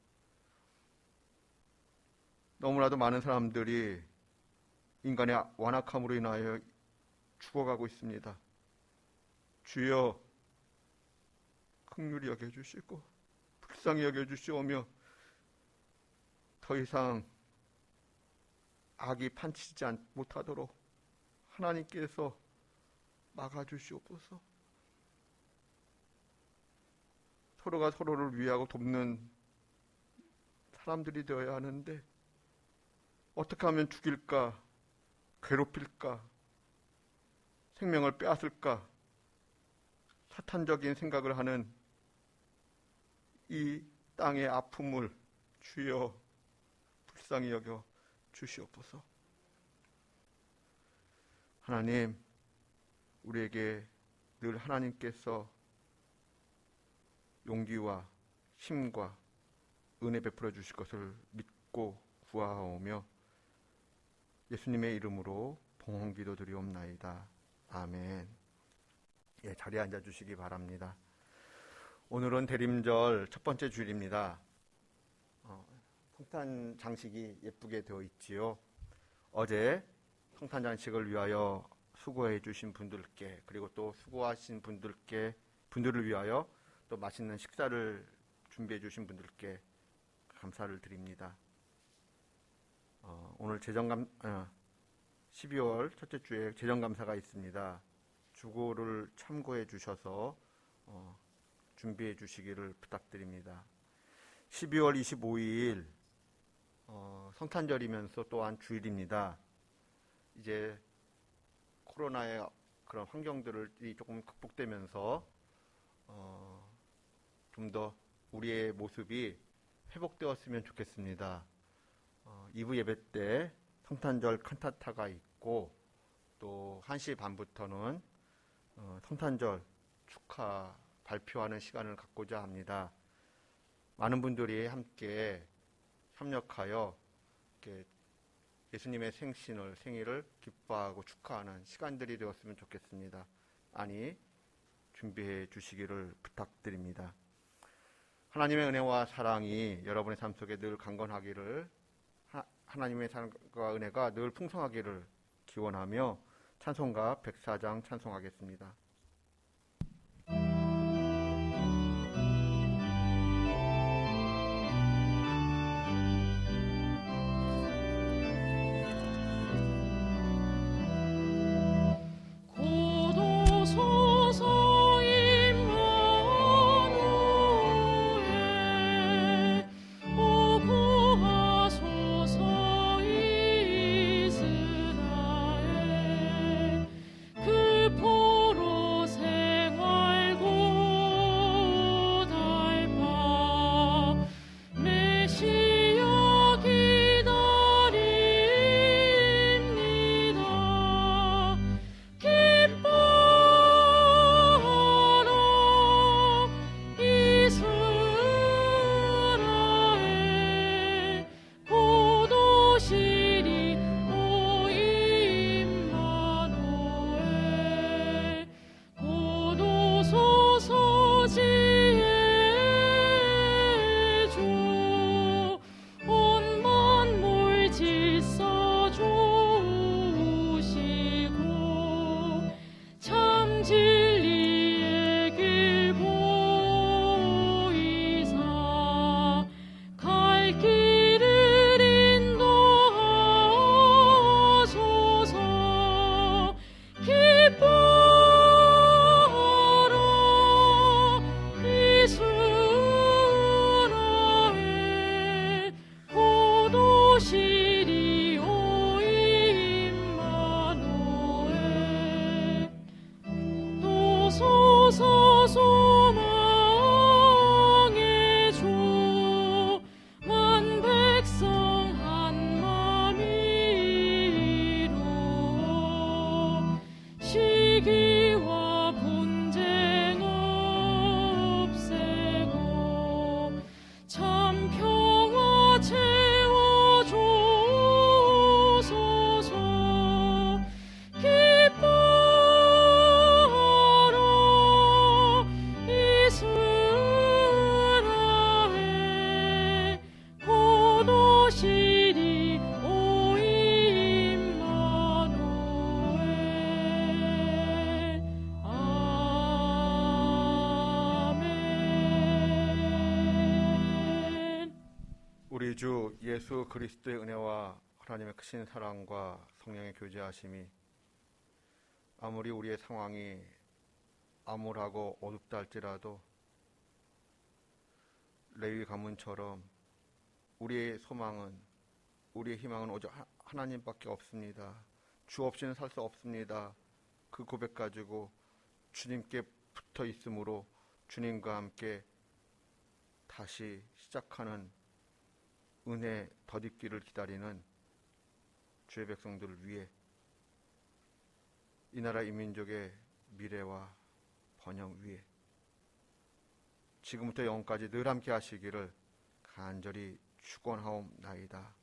너무나도 많은 사람들이 인간의 완악함으로 인하여 죽어가고 있습니다. 주여, 긍휼히 여겨주시고 불쌍히 여겨주시오며 더 이상 악이 판치지 못하도록 하나님께서 막아주시옵소서. 서로가 서로를 위하고 돕는 사람들이 되어야 하는데 어떻게 하면 죽일까, 괴롭힐까, 생명을 빼앗을까 사탄적인 생각을 하는 이 땅의 아픔을 주여 불쌍히 여겨 주시옵소서. 하나님, 우리에게 늘 하나님께서 용기와 힘과 은혜 베풀어 주실 것을 믿고 구하오며 예수님의 이름으로 봉헌기도 드리옵나이다. 아멘. 예, 자리에 앉아 주시기 바랍니다. 오늘은 대림절 첫 번째 주일입니다. 성탄 장식이 예쁘게 되어 있지요. 어제 성탄 장식을 위하여 수고해 주신 분들께, 그리고 또 수고하신 분들을 위하여 또 맛있는 식사를 준비해 주신 분들께 감사를 드립니다. 오늘 12월 첫째 주에 재정감사가 있습니다. 주고를 참고해 주셔서 준비해 주시기를 부탁드립니다. 12월 25일 성탄절이면서 또한 주일입니다. 이제 코로나의 그런 환경들이 조금 극복되면서 좀 더 우리의 모습이 회복되었으면 좋겠습니다. 2부 예배 때 성탄절 칸타타가 있고 또 1시 반부터는 성탄절 축하 발표하는 시간을 갖고자 합니다. 많은 분들이 함께 협력하여 이렇게 예수님의 생일을 기뻐하고 축하하는 시간들이 되었으면 좋겠습니다. 많이 준비해 주시기를 부탁드립니다. 하나님의 은혜와 사랑이 여러분의 삶 속에 늘 강건하기를, 하나님의 사랑과 은혜가 늘 풍성하기를 기원하며 찬송가 104장 찬송하겠습니다. 그 포로 우리 주 예수 그리스도의 은혜와 하나님의 크신 사랑과 성령의 교제하심이 아무리 우리의 상황이 암울하고 어둡다 할지라도 레위 가문처럼 우리의 소망은, 우리의 희망은 오직 하나님밖에 없습니다. 주 없이는 살 수 없습니다. 그 고백 가지고 주님께 붙어 있으므로 주님과 함께 다시 시작하는 은혜 덧입기를 기다리는 주의 백성들을 위해 이 나라 이민족의 미래와 번영 위에 지금부터 영원까지 늘 함께 하시기를 간절히 축원하옵나이다.